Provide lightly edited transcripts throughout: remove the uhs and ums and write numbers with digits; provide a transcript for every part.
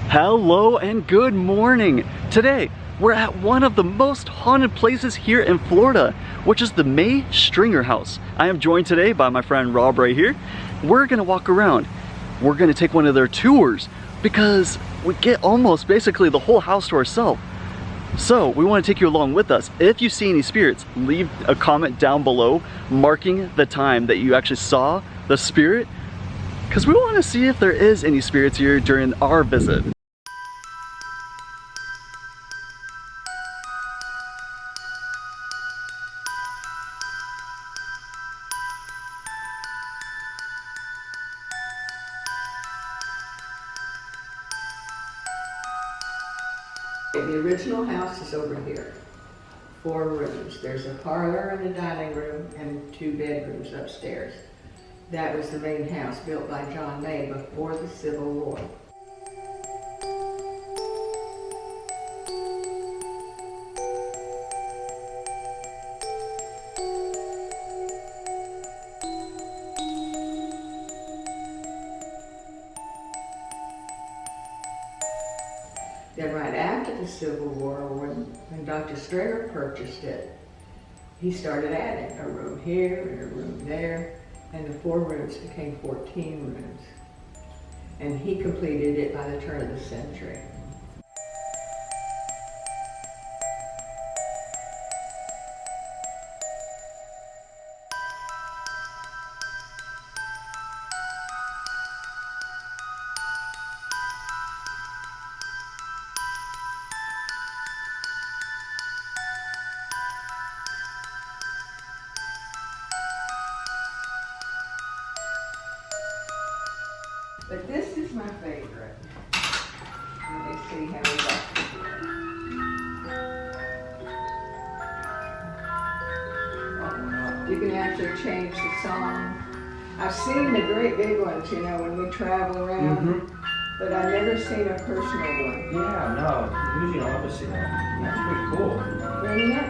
Hello and good morning. Today we're at one of the most haunted places here in Florida, which is the May Stringer House. I am joined today by my friend Rob right here. We're gonna walk around. We're gonna take one of their tours because we get almost basically the whole house to ourselves. So we want to take you along with us. If you see any spirits, leave a comment down below marking the time that you actually saw the spirit, because we want to see if there is any spirits here during our visit. The original house is over here. 4 rooms. There's a parlor and a dining room and 2 bedrooms upstairs. That was the main house built by John May before the Civil War. Then right after the Civil War, when Dr. Stringer purchased it, he started adding a room here and a room there, and the 4 rooms became 14 rooms. And he completed it by the turn of the century. But this is my favorite. Let me see how we got to here. You can actually change the song. I've seen the great big ones, you know, when we travel around, but I've never seen a personal one. Yeah, no, usually I love to see that. That's pretty cool. Isn't it?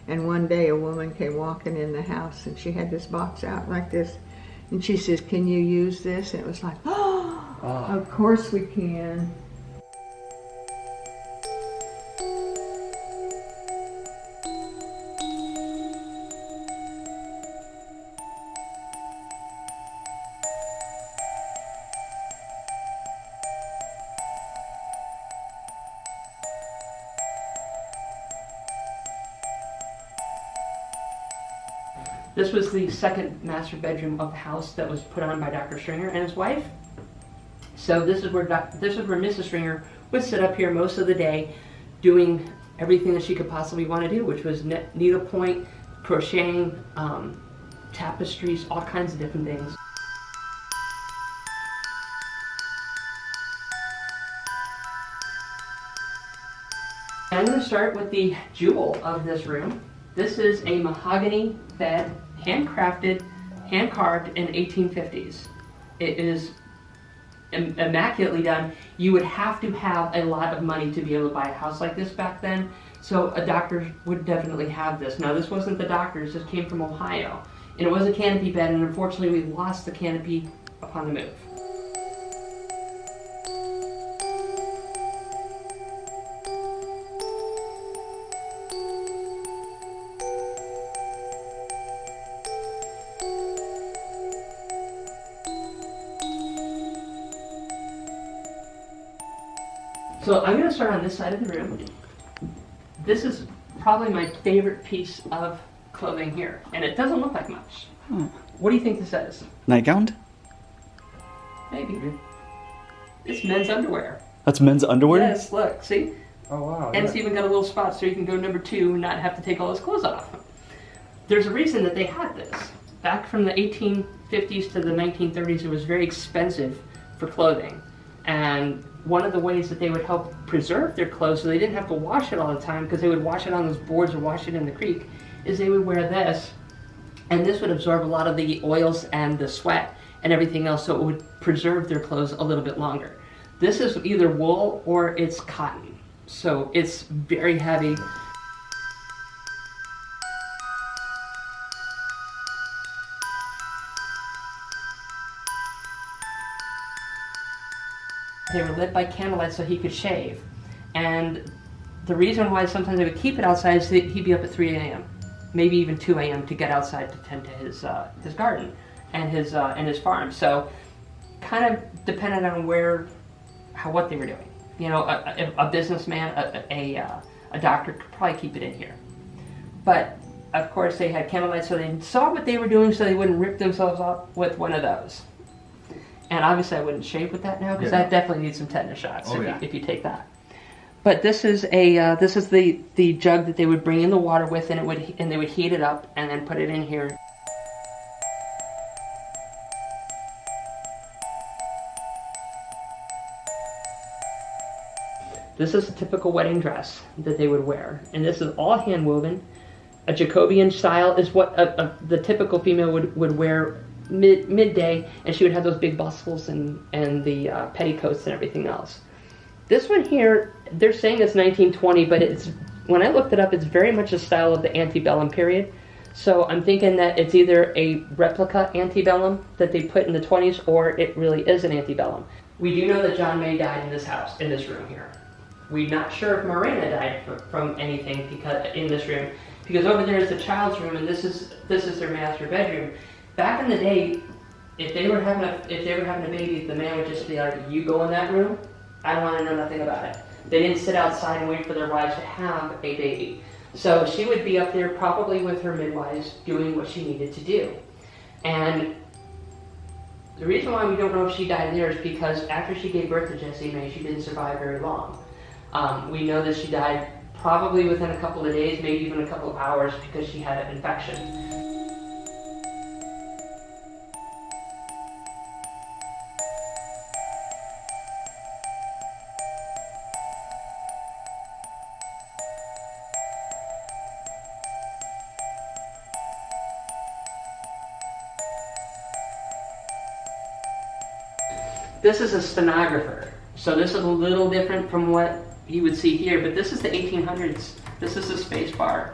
And one day a woman came walking in the house and she had this box out like this. And she says, "Can you use this?" And it was like, oh, of course we can. This was the second master bedroom of the house that was put on by Dr. Stringer and his wife. So this is where Mrs. Stringer would sit up here most of the day doing everything that she could possibly want to do, which was needlepoint, crocheting, tapestries, all kinds of different things. I'm going to start with the jewel of this room. This is a mahogany bed, handcrafted, hand-carved in 1850s. It is immaculately done. You would have to have a lot of money to be able to buy a house like this back then, so a doctor would definitely have this. Now, this wasn't the doctor's, this came from Ohio, and it was a canopy bed, and unfortunately we lost the canopy upon the move. So I'm going to start on this side of the room. This is probably my favorite piece of clothing here, and it doesn't look like much. What do you think this is? Nightgown? Maybe. It's men's underwear. That's men's underwear? Yes, look, see? Oh, wow. And it's even got a little spot so you can go number 2 and not have to take all his clothes off. There's a reason that they had this. Back from the 1850s to the 1930s, it was very expensive for clothing. And one of the ways that they would help preserve their clothes so they didn't have to wash it all the time, because they would wash it on those boards or wash it in the creek, is they would wear this, and this would absorb a lot of the oils and the sweat and everything else, so it would preserve their clothes a little bit longer. This is either wool or it's cotton, so it's very heavy. They were lit by candlelight so he could shave. And the reason why sometimes they would keep it outside is that he'd be up at 3 a.m., maybe even 2 a.m. to get outside to tend to his garden and his farm. So kind of depended on what they were doing. You know, a businessman, a doctor could probably keep it in here. But of course they had candlelight so they saw what they were doing so they wouldn't rip themselves up with one of those. And obviously I wouldn't shave with that now because that definitely needs some tetanus shots if you take that. But this is the jug that they would bring in the water with, and they would heat it up and then put it in here. This is a typical wedding dress that they would wear, and this is all hand woven. A Jacobean style is what the typical female would wear midday, and she would have those big bustles and the petticoats and everything else. This one here, they're saying it's 1920, but when I looked it up, it's very much a style of the antebellum period. So I'm thinking that it's either a replica antebellum that they put in the 20s, or it really is an antebellum. We do know that John May died in this house, in this room here. We're not sure if Marina died from anything in this room, because over there is the child's room, and this is their master bedroom. Back in the day, if they were having a baby, the man would just be like, "You go in that room. I don't want to know nothing about it." They didn't sit outside and wait for their wives to have a baby. So she would be up there probably with her midwives doing what she needed to do. And the reason why we don't know if she died there is because after she gave birth to Jessie May, she didn't survive very long. We know that she died probably within a couple of days, maybe even a couple of hours, because she had an infection. This is a stenographer, so this is a little different from what you would see here, but this is the 1800s. This is the space bar.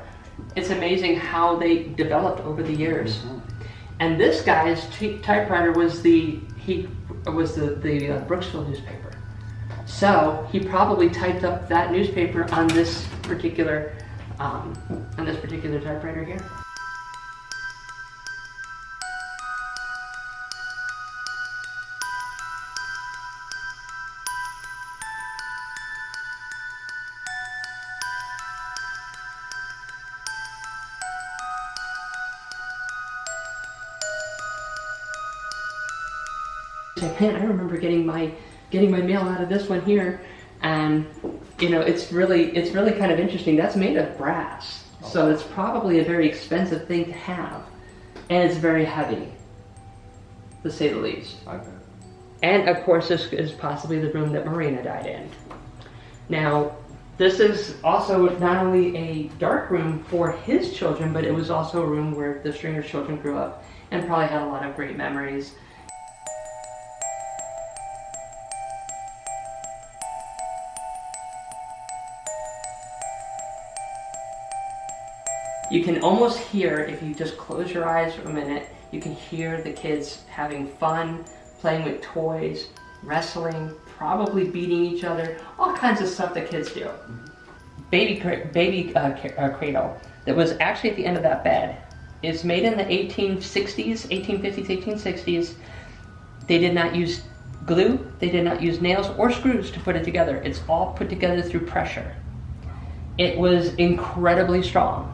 It's amazing how they developed over the years. And this guy's typewriter was the Brooksville newspaper. So he probably typed up that newspaper on this particular typewriter here. Man, I remember getting my mail out of this one here, and you know, it's really kind of interesting. That's made of brass, so it's probably a very expensive thing to have, and it's very heavy, to say the least. Okay. And of course, this is possibly the room that Marina died in. Now, this is also not only a dark room for his children, but it was also a room where the Stringer children grew up and probably had a lot of great memories. You can almost hear, if you just close your eyes for a minute, you can hear the kids having fun, playing with toys, wrestling, probably beating each other, all kinds of stuff that kids do. Baby cradle that was actually at the end of that bed is made in the 1860s, 1850s, 1860s. They did not use glue, they did not use nails or screws to put it together. It's all put together through pressure. It was incredibly strong.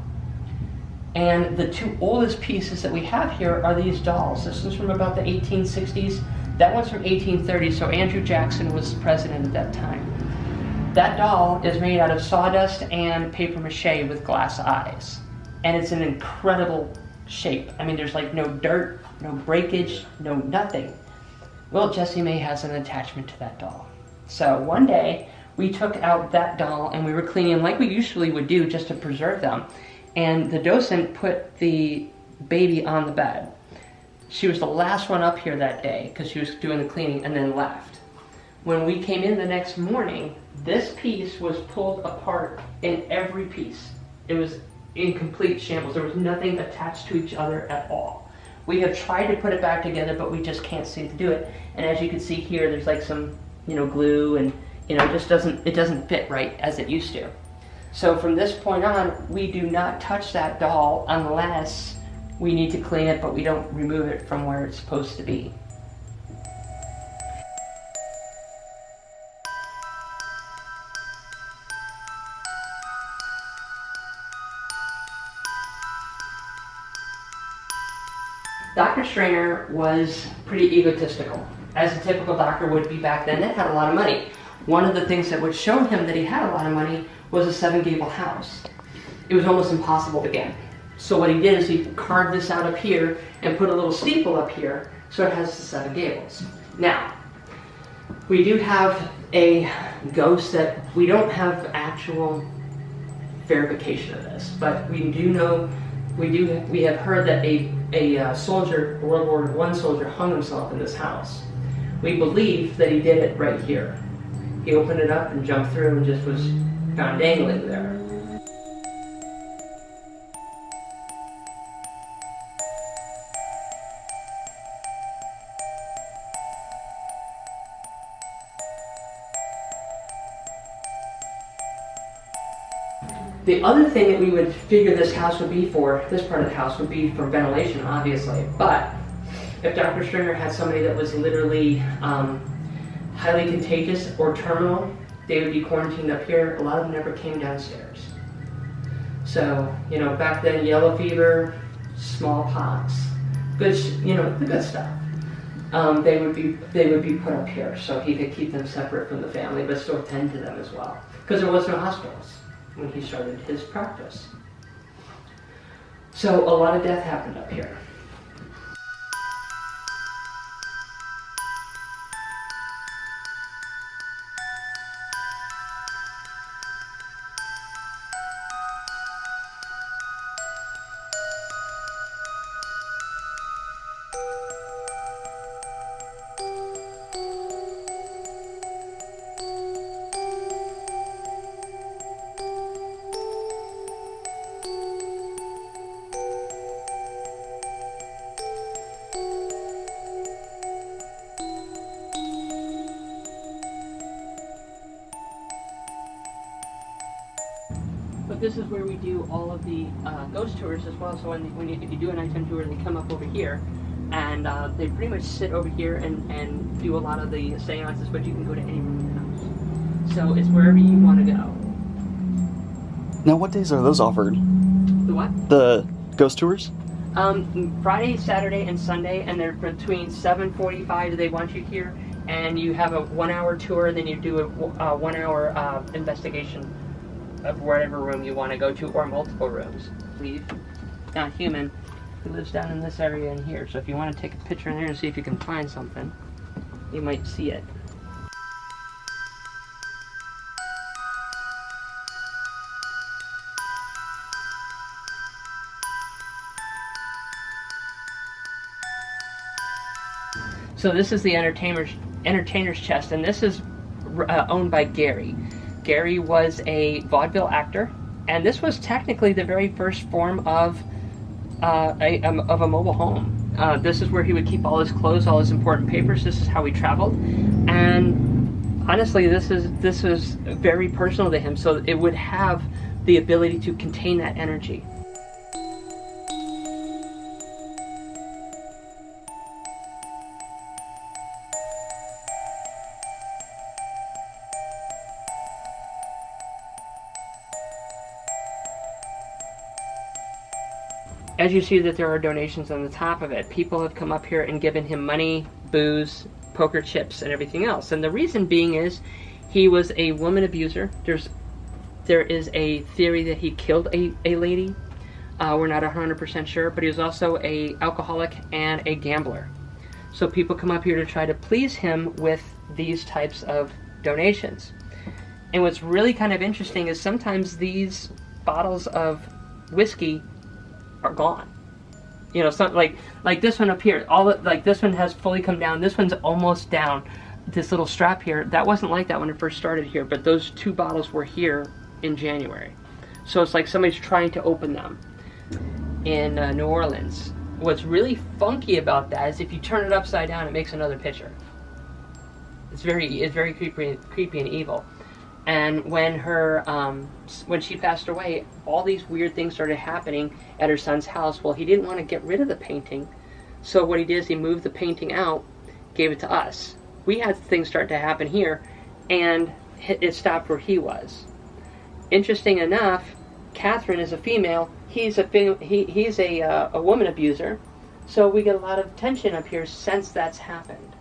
And the two oldest pieces that we have here are these dolls. This one's from about the 1860s. That one's from 1830, so Andrew Jackson was president at that time. That doll is made out of sawdust and paper mache with glass eyes. And it's an incredible shape. I mean, there's like no dirt, no breakage, no nothing. Well, Jessie May has an attachment to that doll. So one day, we took out that doll and we were cleaning them like we usually would do just to preserve them. And the docent put the baby on the bed. She was the last one up here that day because she was doing the cleaning and then left. When we came in the next morning, this piece was pulled apart in every piece. It was in complete shambles. There was nothing attached to each other at all. We have tried to put it back together, but we just can't seem to do it. And as you can see here, there's like some, glue, and it just doesn't fit right as it used to. So from this point on, we do not touch that doll unless we need to clean it, but we don't remove it from where it's supposed to be. Dr. Stringer was pretty egotistical, as a typical doctor would be back then. That had a lot of money. One of the things that would show him that he had a lot of money was a 7-gable house. It was almost impossible to get. So what he did is he carved this out up here and put a little steeple up here so it has the 7 gables. Now, we do have a ghost that we don't have actual verification of this, but we do know, we have heard that a soldier, a World War I soldier, hung himself in this house. We believe that he did it right here. He opened it up and jumped through and just was found dangling there. The other thing that we would figure this house would be for, this part of the house would be for ventilation, obviously. But if Dr. Stringer had somebody that was literally highly contagious or terminal, they would be quarantined up here. A lot of them never came downstairs. So, back then, yellow fever, smallpox, good, the good stuff. They would be put up here, so he could keep them separate from the family, but still tend to them as well, because there was no hospitals when he started his practice. So a lot of death happened up here. But this is where we do all of the ghost tours as well. So if you do a nighttime tour, they come up over here, and they pretty much sit over here and do a lot of the seances, but you can go to any room in the house. So it's wherever you want to go. Now, what days are those offered? The what? The ghost tours? Friday, Saturday, and Sunday, and they're between 7:45. They want you here, and you have a 1-hour tour. Then you do a 1-hour investigation of whatever room you want to go to, or multiple rooms. We've not human who lives down in this area in here. So if you want to take a picture in there and see if you can find something, you might see it. So this is the entertainer's chest, and this is owned by Gary. Gary was a vaudeville actor, and this was technically the very first form of a mobile home. This is where he would keep all his clothes, all his important papers. This is how he traveled, and honestly, this was very personal to him. So it would have the ability to contain that energy. As you see that there are donations on the top of it, people have come up here and given him money, booze, poker chips, and everything else. And the reason being is he was a woman abuser. There is a theory that he killed a lady. We're not 100% sure, but he was also an alcoholic and a gambler. So people come up here to try to please him with these types of donations. And what's really kind of interesting is sometimes bottles of whiskey are gone. Something like this one up here. This one has fully come down. This one's almost down. This little strap here, that wasn't like that when it first started here, but those 2 bottles were here in January. So it's like somebody's trying to open them in New Orleans. What's really funky about that is if you turn it upside down, it makes another picture. It's very creepy and evil. And when when she passed away, all these weird things started happening at her son's house. Well, he didn't want to get rid of the painting, so what he did is he moved the painting out, gave it to us. We had things start to happen here, and it stopped where he was. Interesting enough, Catherine is a female. He's a woman abuser, so we get a lot of attention up here since that's happened.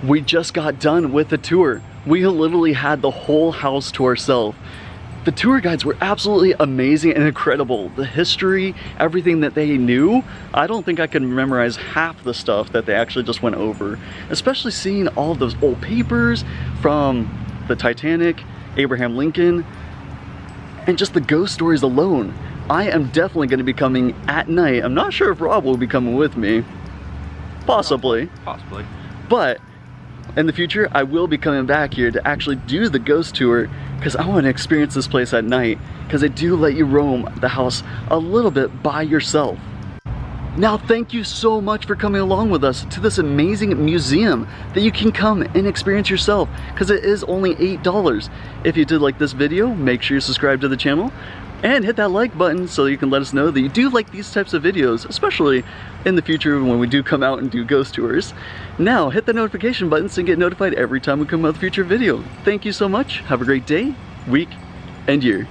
We just got done with the tour. We literally had the whole house to ourselves. The tour guides were absolutely amazing and incredible. The history, everything that they knew, I don't think I could memorize half the stuff that they actually just went over. Especially seeing all of those old papers from the Titanic, Abraham Lincoln, and just the ghost stories alone. I am definitely going to be coming at night. I'm not sure if Rob will be coming with me. Possibly. Possibly. But in the future, I will be coming back here to actually do the ghost tour because I want to experience this place at night because they do let you roam the house a little bit by yourself. Now, thank you so much for coming along with us to this amazing museum that you can come and experience yourself because it is only $8. If you did like this video, make sure you subscribe to the channel and hit that like button so you can let us know that you do like these types of videos, especially in the future when we do come out and do ghost tours. Now, hit the notification button so you get notified every time we come out with a future video. Thank you so much. Have a great day, week, and year.